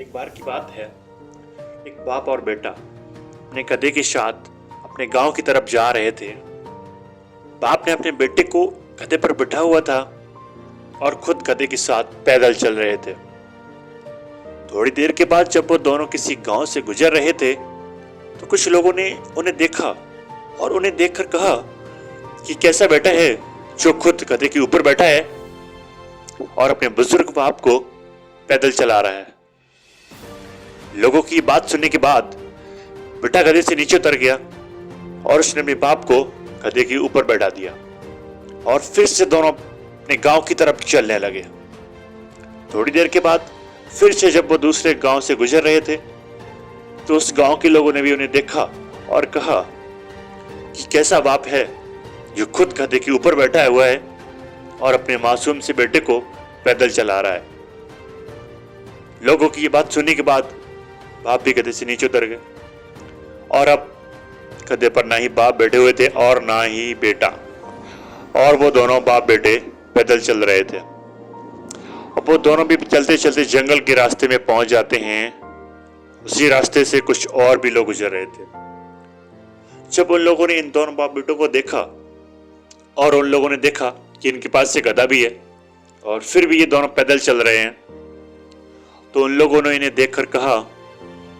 एक बार की बात है, एक बाप और बेटा अपने गधे के साथ अपने गांव की तरफ जा रहे थे। बाप ने अपने बेटे को गधे पर बिठा हुआ था और खुद गधे के साथ पैदल चल रहे थे। थोड़ी देर के बाद जब वो दोनों किसी गांव से गुजर रहे थे तो कुछ लोगों ने उन्हें देखा और उन्हें देखकर कहा कि कैसा बेटा है जो खुद गधे के ऊपर बैठा है और अपने बुजुर्ग बाप को पैदल चला रहा है। लोगों की बात सुनने के बाद बेटा गधे से नीचे उतर गया और उसने अपने बाप को गधे के ऊपर बैठा दिया और फिर से दोनों अपने गांव की तरफ चलने लगे। थोड़ी देर के बाद फिर से जब वो दूसरे गांव से गुजर रहे थे तो उस गांव के लोगों ने भी उन्हें देखा और कहा कि कैसा बाप है जो खुद गधे के ऊपर बैठा हुआ है और अपने मासूम से बेटे को पैदल चला रहा है। लोगों की ये बात सुनने के बाद बाप भी गधे से नीचे उतर गए और अब गधे पर ना ही बाप बैठे हुए थे और ना ही बेटा, और वो दोनों बाप बेटे पैदल चल रहे थे। और वो दोनों भी चलते चलते जंगल के रास्ते में पहुंच जाते हैं। उसी रास्ते से कुछ और भी लोग गुजर रहे थे। जब उन लोगों ने इन दोनों बाप बेटों को देखा और उन लोगों ने देखा कि इनके पास से गधा भी है और फिर भी ये दोनों पैदल चल रहे हैं, तो उन लोगों ने इन्हें देखकर कहा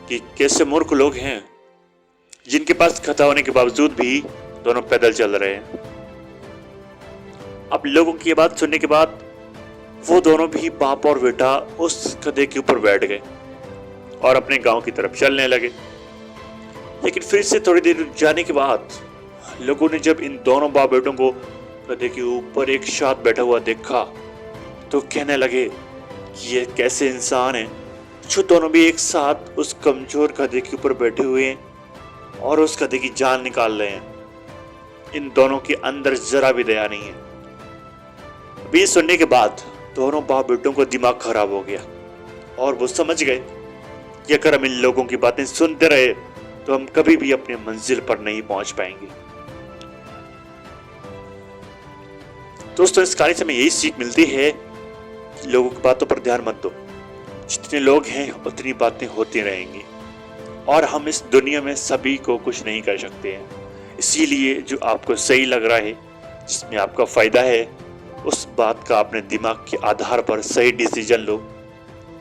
कि कैसे मूर्ख लोग हैं जिनके पास गधा होने के बावजूद भी दोनों पैदल चल रहे हैं। अब लोगों की ये बात सुनने के बाद वो दोनों भी बाप और बेटा उस गधे के ऊपर बैठ गए और अपने गांव की तरफ चलने लगे। लेकिन फिर से थोड़ी देर जाने के बाद लोगों ने जब इन दोनों बाप बेटों को गधे के ऊपर एक साथ बैठा हुआ देखा तो कहने लगे कि ये कैसे इंसान है जो दोनों भी एक साथ उस कमजोर गधे के ऊपर बैठे हुए हैं और उस गधे की जान निकाल रहे हैं। इन दोनों के अंदर जरा भी दया नहीं है। अभी सुनने के बाद दोनों बाप बेटों को दिमाग खराब हो गया और वो समझ गए कि अगर हम इन लोगों की बातें सुनते रहे तो हम कभी भी अपने मंजिल पर नहीं पहुंच पाएंगे। दोस्तों, इस कहानी से हमें यही सीख मिलती है कि लोगों की बातों पर ध्यान मत दो। जितने लोग हैं उतनी बातें होती रहेंगी और हम इस दुनिया में सभी को कुछ नहीं कर सकते हैं। इसीलिए जो आपको सही लग रहा है, जिसमें आपका फायदा है, उस बात का अपने दिमाग के आधार पर सही डिसीजन लो।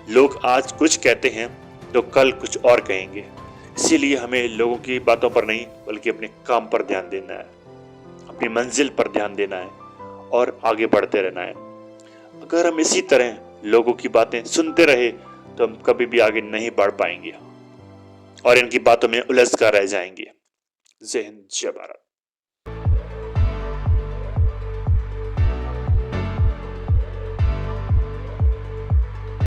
लोग आज कुछ कहते हैं तो कल कुछ और कहेंगे। इसीलिए हमें लोगों की बातों पर नहीं बल्कि अपने काम पर ध्यान देना है, अपनी मंजिल पर ध्यान देना है और आगे बढ़ते रहना है। अगर हम इसी तरह लोगों की बातें सुनते रहे तो हम कभी भी आगे नहीं बढ़ पाएंगे और इनकी बातों में उलझ कर रह जाएंगे। जय हिंद, जय भारत।